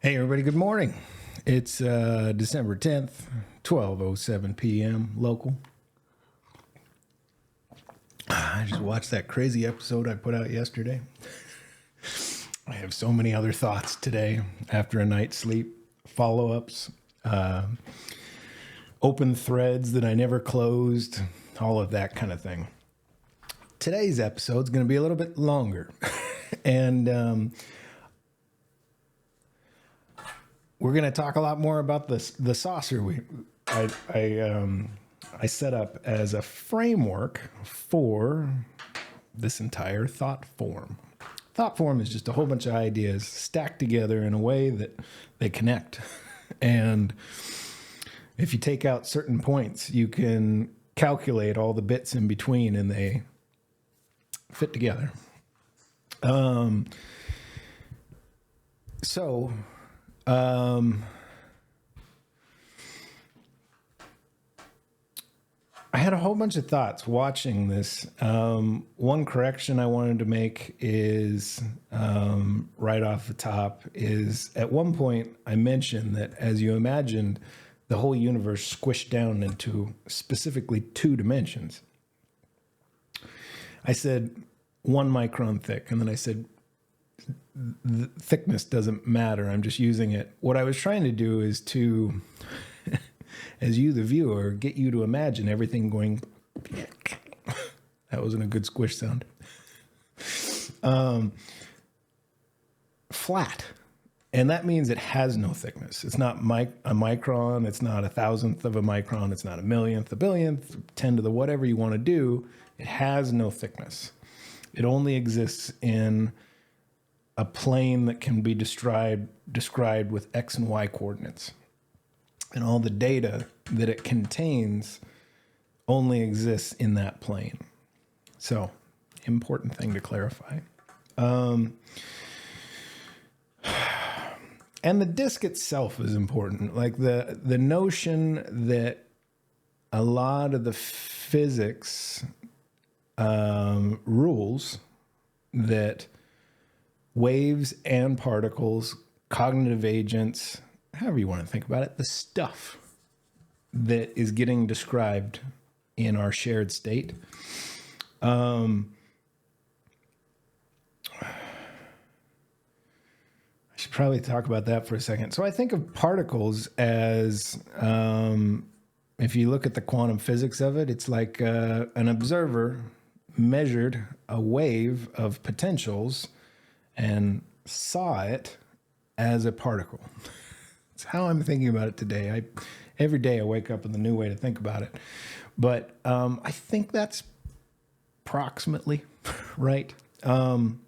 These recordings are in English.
Hey, everybody, good morning. It's December 10th, 12:07 p.m. local. I just watched that crazy episode I put out yesterday. I have so many other thoughts today after a night's sleep, follow-ups, open threads that I never closed, all of that kind of thing. Today's episode is going to be a little bit longer. And we're going to talk a lot more about the saucer I set up as a framework for this entire thought form. Thought form is just a whole bunch of ideas stacked together in a way that they connect. And if you take out certain points, you can calculate all the bits in between and they fit together. I had a whole bunch of thoughts watching this. One correction I wanted to make is right off the top is at one point I mentioned that as you imagined the whole universe squished down into specifically 2 dimensions. I said 1 micron thick, and then I said the thickness doesn't matter. I'm just using it. What I was trying to do is to, as you, the viewer, get you to imagine everything going. That wasn't a good squish sound. Flat. And that means it has no thickness. It's not a micron. It's not 1,000th of a micron. It's not a millionth, a billionth, 10 to the whatever you want to do. It has no thickness. It only exists in a plane that can be described with X and Y coordinates. And all the data that it contains only exists in that plane. So, important thing to clarify. And the disk itself is important. Like the notion that a lot of the physics rules that waves and particles, cognitive agents, however you want to think about it, the stuff that is getting described in our shared state. I should probably talk about that for a second. So I think of particles as, if you look at the quantum physics of it, it's like an observer measured a wave of potentials and saw it as a particle. It's how I'm thinking about it today. Every day I wake up with a new way to think about it. But I think that's approximately right. And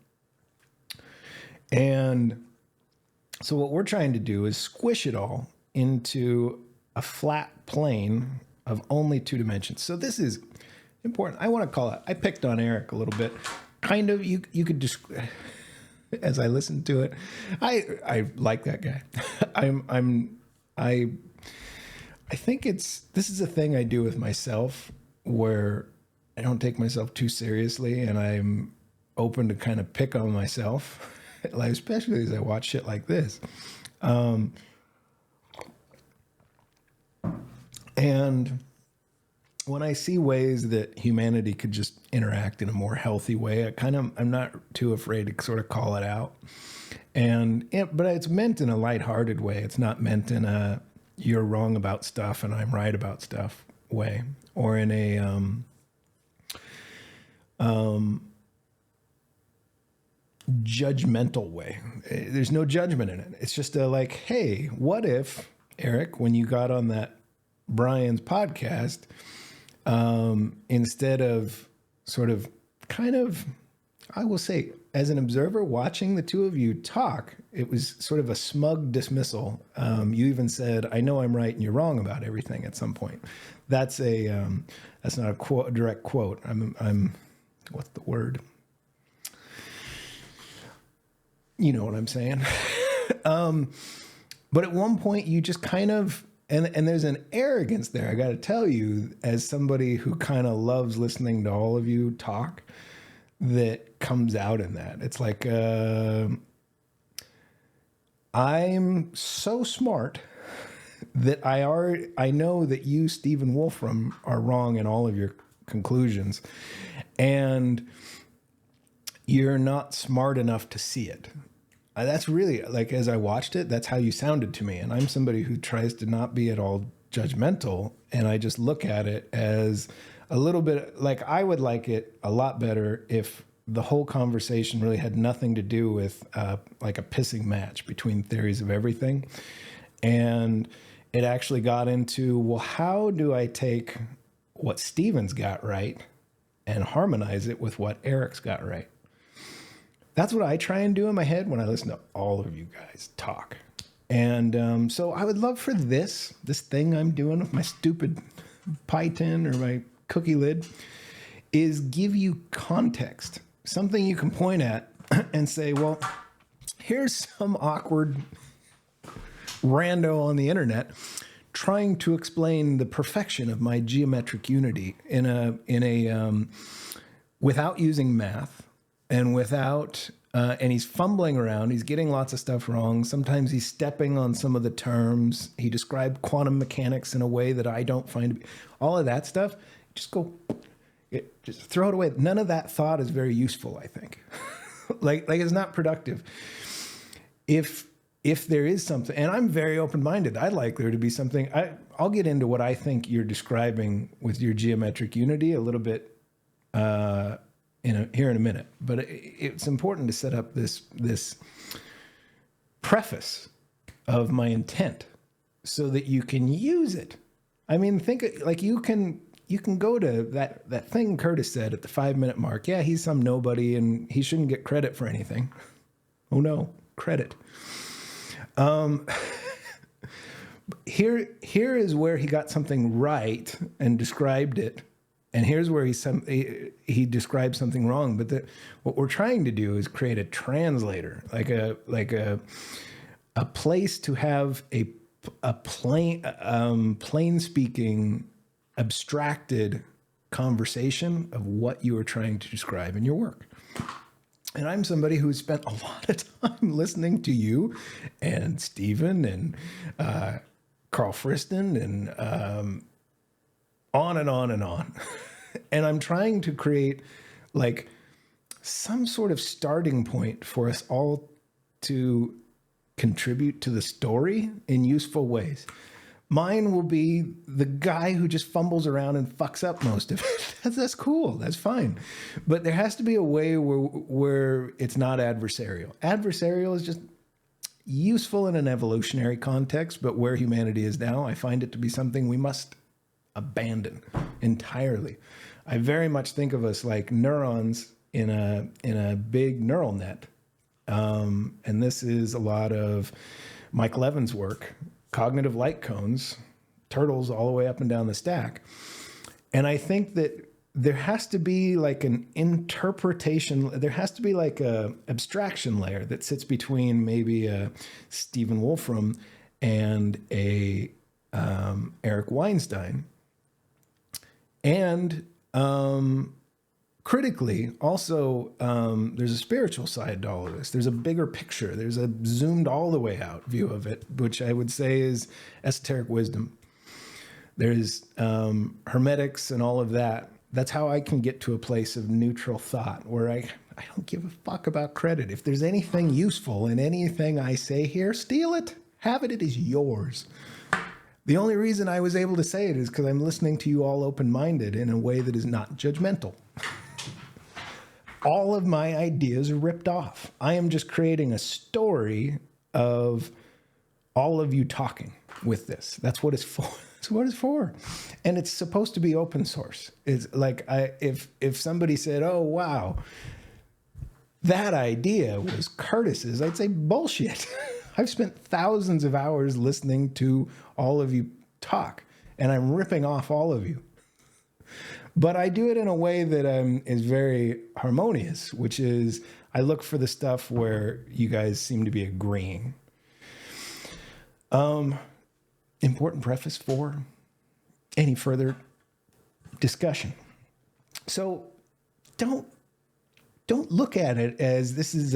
so what we're trying to do is squish it all into a flat plane of only 2 dimensions. So this is important. I want to call it, I picked on Eric a little bit. Kind of, you could just, as I listened to it, I like that guy. I think this is a thing I do with myself where I don't take myself too seriously and I'm open to kind of pick on myself, like especially as I watch shit like this. And when I see ways that humanity could just interact in a more healthy way, I'm not too afraid to sort of call it out. But it's meant in a lighthearted way. It's not meant in a you're wrong about stuff and I'm right about stuff way, or in a judgmental way. There's no judgment in it. It's just like, hey, what if, Eric, when you got on that Brian's podcast, instead of sort of kind of, I will say, as an observer watching the 2 of you talk, it was sort of a smug dismissal. You even said, I know I'm right and you're wrong about everything at some point. That's not a direct quote. I'm what's the word? You know what I'm saying? But at one point you just kind of, and there's an arrogance there, I got to tell you, as somebody who kind of loves listening to all of you talk, that comes out in that. It's like, I'm so smart that I know that you, Stephen Wolfram, are wrong in all of your conclusions, and you're not smart enough to see it. That's really, like, as I watched it, that's how you sounded to me. And I'm somebody who tries to not be at all judgmental, and I just look at it as a little bit like, I would like it a lot better if the whole conversation really had nothing to do with like a pissing match between theories of everything. And it actually got into, well, how do I take what Steven's got right and harmonize it with what Eric's got right? That's what I try and do in my head when I listen to all of you guys talk. And so I would love for this thing I'm doing with my stupid pie tin or my cookie lid is give you context, something you can point at and say, well, here's some awkward rando on the internet trying to explain the perfection of my geometric unity in a without using math and without and he's fumbling around. He's getting lots of stuff wrong. Sometimes he's stepping on some of the terms. He described quantum mechanics in a way that I don't find. All of that stuff, just just throw it away. None of that thought is very useful, I think. like it's not productive. If there is something, and I'm very open-minded, I'd like there to be something. I'll get into what I think you're describing with your geometric unity a little bit here in a minute. But it's important to set up this preface of my intent so that you can use it. I mean, think like you can go to that thing Curtis said at the 5-minute mark. Yeah, he's some nobody and he shouldn't get credit for anything. Oh no, credit. Here is where he got something right and described it, and here's where he described something wrong. But what we're trying to do is create a translator, like a place to have a plain speaking, abstracted conversation of what you are trying to describe in your work. And I'm somebody who's spent a lot of time listening to you and Stephen and Carl Friston and on and on and on. And I'm trying to create like some sort of starting point for us all to contribute to the story in useful ways. Mine will be the guy who just fumbles around and fucks up most of it. That's cool. That's fine. But there has to be a way where it's not adversarial. Adversarial is just useful in an evolutionary context, but where humanity is now, I find it to be something we must abandon entirely. I very much think of us like neurons in a big neural net. And this is a lot of Mike Levin's work, cognitive light cones, turtles all the way up and down the stack. And I think that there has to be like an interpretation, there has to be like a abstraction layer that sits between maybe a Stephen Wolfram and a Eric Weinstein. And critically, also, there's a spiritual side to all of this. There's a bigger picture. There's a zoomed all the way out view of it, which I would say is esoteric wisdom. There's hermetics and all of that. That's how I can get to a place of neutral thought where I don't give a fuck about credit. If there's anything useful in anything I say here, steal it. Have it. It is yours. The only reason I was able to say it is because I'm listening to you all open-minded in a way that is not judgmental. All of my ideas are ripped off. I am just creating a story of all of you talking with this. That's what it's for. That's what it's for. And it's supposed to be open source. It's like if somebody said, oh, wow, that idea was Curtis's, I'd say bullshit. I've spent thousands of hours listening to all of you talk, and I'm ripping off all of you. But I do it in a way that is very harmonious, which is I look for the stuff where you guys seem to be agreeing. Important preface for any further discussion. So don't look at it as this is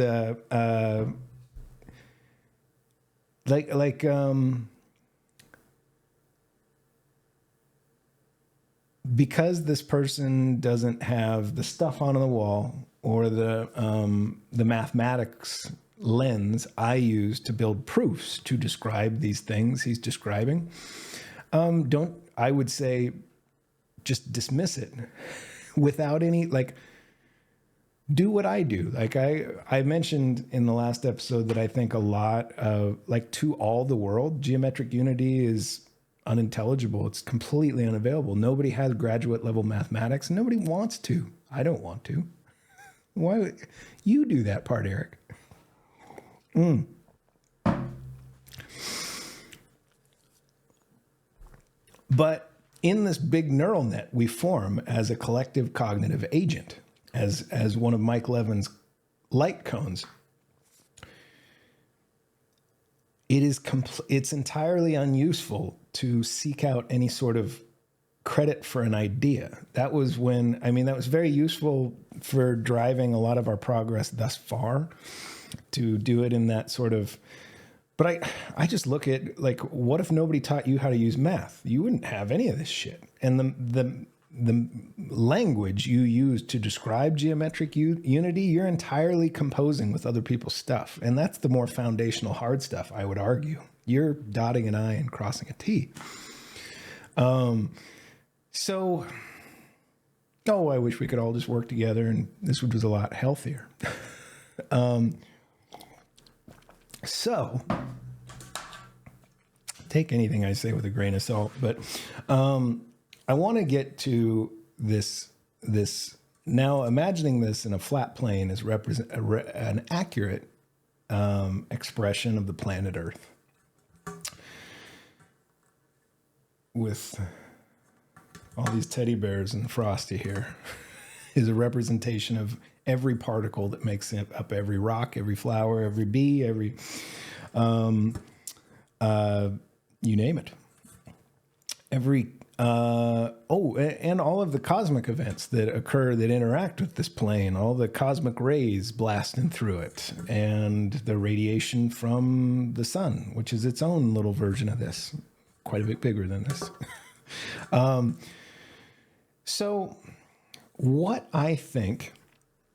Because this person doesn't have the stuff on the wall or the mathematics lens I use to build proofs to describe these things he's describing, I would say just dismiss it without any, like, do what I do. Like I mentioned in the last episode that I think a lot of, like, to all the world, geometric unity is unintelligible. It's completely unavailable. Nobody has graduate level mathematics. Nobody wants to. I don't want to. Why would you do that part, Eric? But in this big neural net we form as a collective cognitive agent, as one of Mike Levin's light cones, it's entirely unuseful to seek out any sort of credit for an idea. That was very useful for driving a lot of our progress thus far, to do it in that sort of, but I just look at, like, what if nobody taught you how to use math? You wouldn't have any of this shit. And the language you use to describe geometric unity, you're entirely composing with other people's stuff. And that's the more foundational hard stuff, I would argue. You're dotting an I and crossing a T. I wish we could all just work together and this was a lot healthier. So take anything I say with a grain of salt, but I want to get to this now. Imagining this in a flat plane is an accurate expression of the planet Earth, with all these teddy bears and Frosty here, is a representation of every particle that makes up every rock, every flower, every bee, every you name it. Every and all of the cosmic events that occur that interact with this plane, all the cosmic rays blasting through it, and the radiation from the sun, which is its own little version of this, quite a bit bigger than this. So what I think,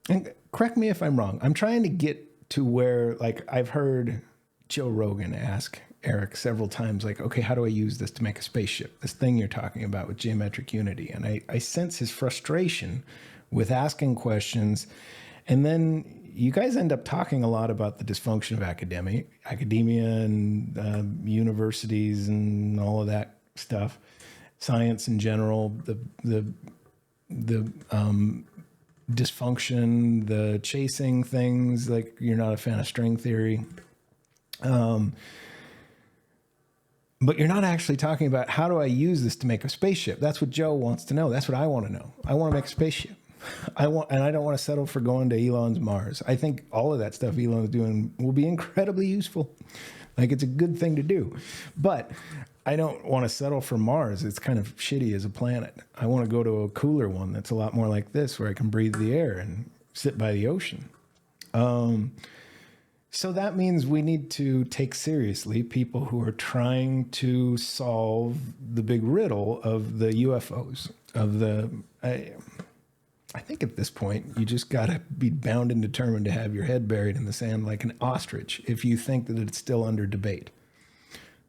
and correct me if I'm wrong, I'm trying to get to where, like, I've heard Joe Rogan ask Eric several times, like, okay, how do I use this to make a spaceship? This thing you're talking about with geometric unity. And I sense his frustration with asking questions. And then you guys end up talking a lot about the dysfunction of academia and universities and all of that stuff, science in general, the dysfunction, the chasing things, like you're not a fan of string theory. But you're not actually talking about, how do I use this to make a spaceship? That's what Joe wants to know. That's what I want to know. I want to make a spaceship. And I don't want to settle for going to Elon's Mars. I think all of that stuff Elon's doing will be incredibly useful. Like, it's a good thing to do. But I don't want to settle for Mars. It's kind of shitty as a planet. I want to go to a cooler one that's a lot more like this, where I can breathe the air and sit by the ocean. So that means we need to take seriously people who are trying to solve the big riddle of the UFOs, I think at this point, you just got to be bound and determined to have your head buried in the sand like an ostrich if you think that it's still under debate.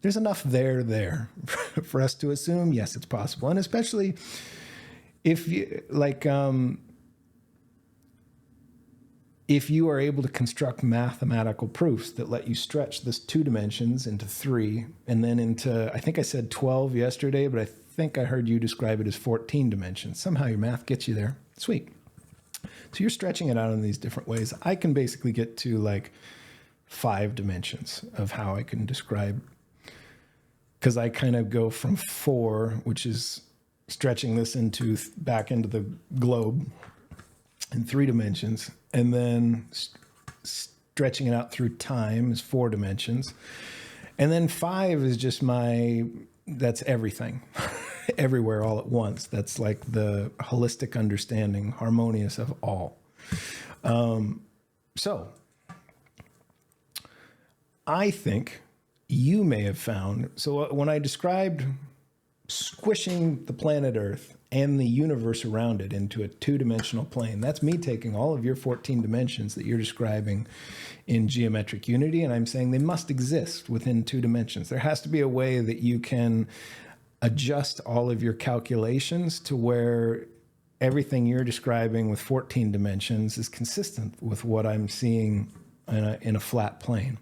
There's enough there for us to assume, yes, it's possible. And especially if you, like, if you are able to construct mathematical proofs that let you stretch this 2 dimensions into 3, and then into, I think I said 12 yesterday, but I think I heard you describe it as 14 dimensions. Somehow your math gets you there. Sweet. So you're stretching it out in these different ways. I can basically get to like 5 dimensions of how I can describe, because I kind of go from 4, which is stretching this into back into the globe, in 3 dimensions, and then stretching it out through time is 4 dimensions. And then 5 is just that's everything, everywhere all at once. That's like the holistic understanding, harmonious of all. So I think you may have found. So when I described squishing the planet Earth and the universe around it into a two-dimensional plane, that's me taking all of your 14 dimensions that you're describing in geometric unity, and I'm saying they must exist within 2 dimensions. There has to be a way that you can adjust all of your calculations to where everything you're describing with 14 dimensions is consistent with what I'm seeing in a flat plane.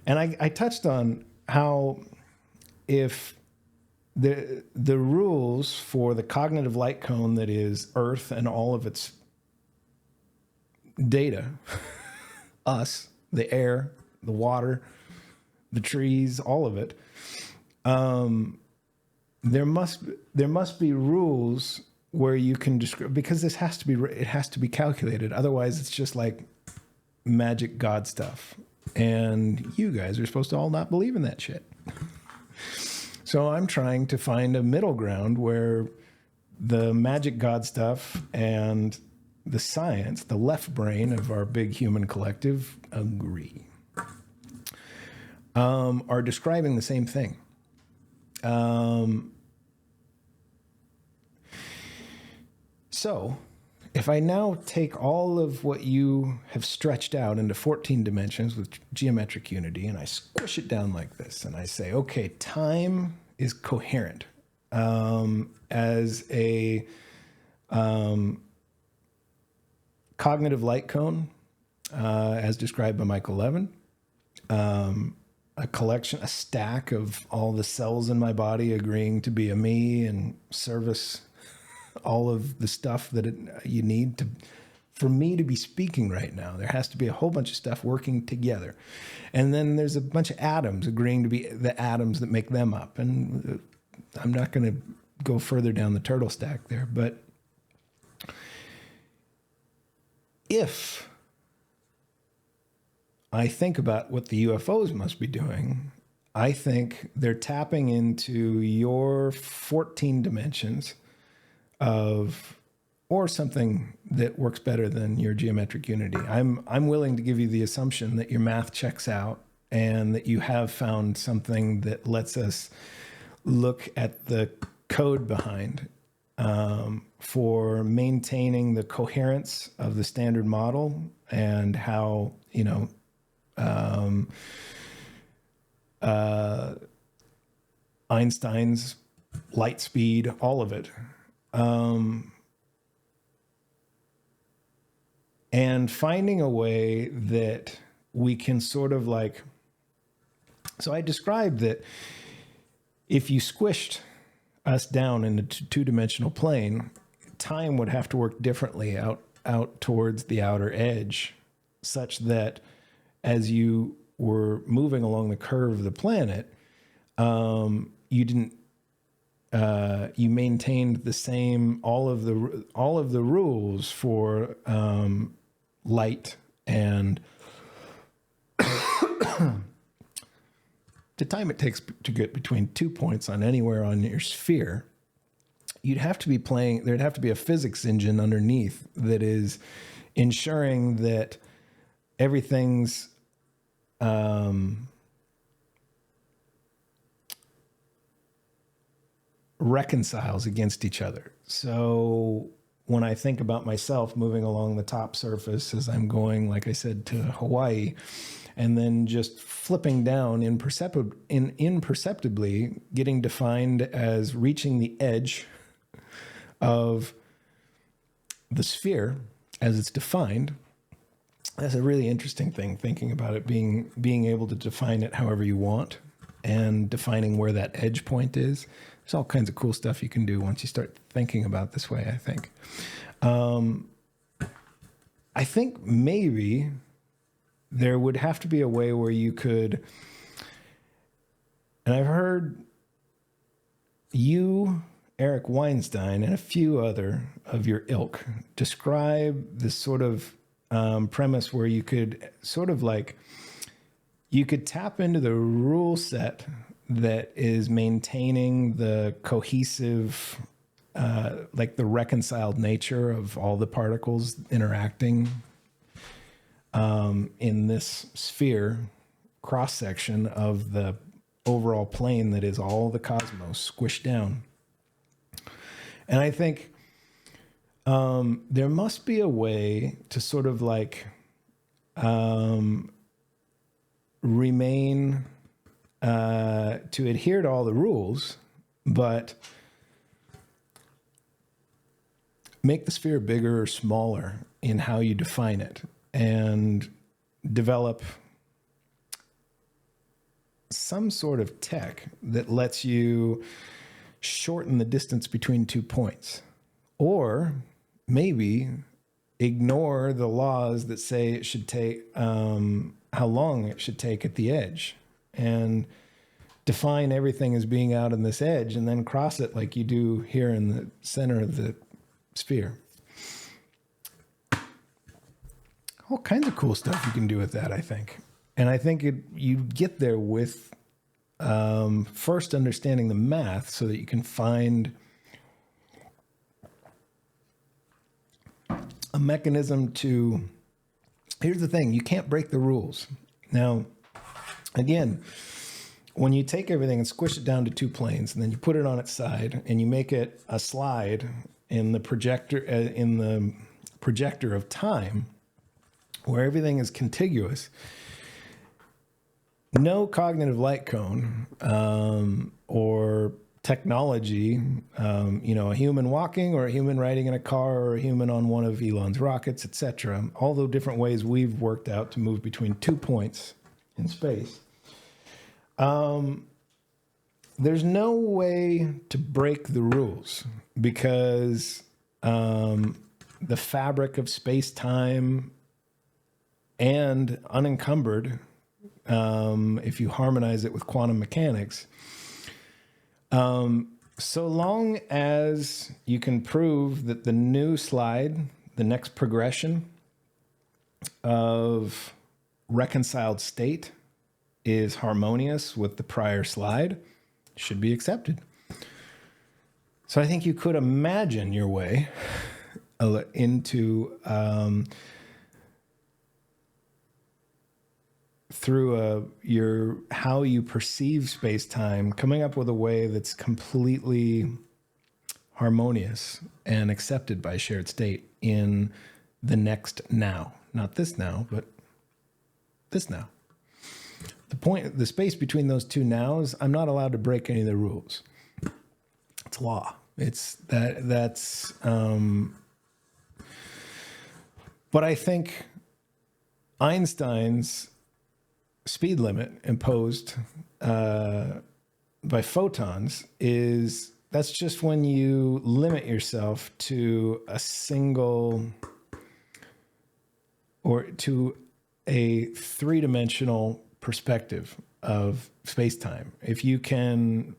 And I touched on how if the rules for the cognitive light cone that is Earth and all of its data, us, the air, the water, the trees, all of it, there must be rules where you can describe, because it has to be calculated. Otherwise, it's just like magic God stuff. And you guys are supposed to all not believe in that shit. So I'm trying to find a middle ground where the magic God stuff and the science, the left brain of our big human collective, agree, are describing the same thing. So if I now take all of what you have stretched out into 14 dimensions with geometric unity and I squish it down like this and I say, okay, time is coherent as a cognitive light cone, as described by Michael Levin, a collection, a stack of all the cells in my body agreeing to be a me and service all of the stuff that you need to, for me to be speaking right now. There has to be a whole bunch of stuff working together. And then there's a bunch of atoms agreeing to be the atoms that make them up. And I'm not going to go further down the turtle stack there, but if I think about what the UFOs must be doing, I think they're tapping into your 14 dimensions of, or something that works better than your geometric unity. I'm willing to give you the assumption that your math checks out and that you have found something that lets us look at the code behind for maintaining the coherence of the standard model and how, Einstein's light speed, all of it. And finding a way that we can sort of like, so I described that if you squished us down in a two-dimensional plane, time would have to work differently out towards the outer edge, such that as you were moving along the curve of the planet, you maintained the same, all of the rules for light and the time it takes to get between 2 points on anywhere on your sphere. There'd have to be a physics engine underneath that is ensuring that everything's reconciles against each other. So when I think about myself moving along the top surface as I'm going, like I said, to Hawaii, and then just flipping down imperceptibly, getting defined as reaching the edge of the sphere as it's defined, that's a really interesting thing, thinking about it being able to define it however you want and defining where that edge point is. There's all kinds of cool stuff you can do once you start thinking about this way, I think. I think maybe there would have to be a way where you could, and I've heard you, Eric Weinstein, and a few other of your ilk describe this sort of premise where you could sort of like, you could tap into the rule set that is maintaining the cohesive, like the reconciled nature of all the particles interacting in this sphere cross-section of the overall plane that is all the cosmos squished down. And I think there must be a way to sort of like remain, to adhere to all the rules, but make the sphere bigger or smaller in how you define it, and develop some sort of tech that lets you shorten the distance between 2 points, or maybe ignore the laws that say it should take, how long it should take at the edge, and define everything as being out in this edge, and then cross it like you do here in the center of the sphere. All kinds of cool stuff you can do with that, I think. And I think you get there with first understanding the math so that you can find a mechanism to... Here's the thing, you can't break the rules. Now, again, when you take everything and squish it down to 2 planes, and then you put it on its side, and you make it a slide in the projector of time, where everything is contiguous, no cognitive light cone or technology, a human walking or a human riding in a car or a human on one of Elon's rockets, etc., all the different ways we've worked out to move between 2 points in space. There's no way to break the rules, because the fabric of space-time and unencumbered, if you harmonize it with quantum mechanics, so long as you can prove that the new slide, the next progression of reconciled state, is harmonious with the prior slide, should be accepted. So I think you could imagine your way into through how you perceive space-time, coming up with a way that's completely harmonious and accepted by shared state in the next now. Not this now, but this now. The space between those 2 nows, I'm not allowed to break any of the rules. It's law. But I think Einstein's speed limit imposed by photons that's just when you limit yourself to a single, or to a 3-dimensional perspective of space-time. If you can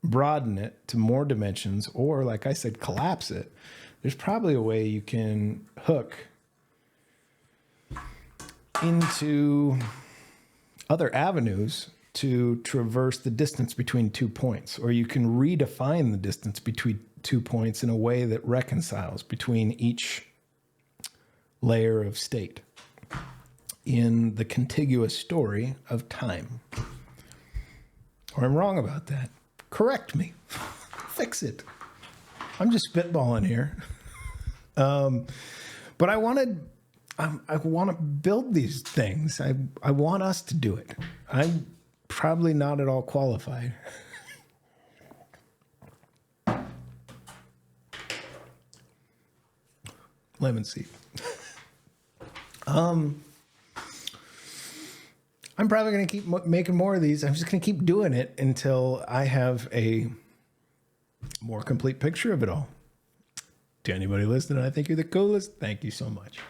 broaden it to more dimensions, or like I said, collapse it, there's probably a way you can hook into other avenues to traverse the distance between 2 points, or you can redefine the distance between 2 points in a way that reconciles between each layer of state in the contiguous story of time. Or I'm wrong about that. Correct me. Fix it. I'm just spitballing here. But I want to build these things. I want us to do it. I'm probably not at all qualified. Lemon seed. I'm probably going to keep making more of these. I'm just going to keep doing it until I have a more complete picture of it all. To anybody listening, I think you're the coolest. Thank you so much.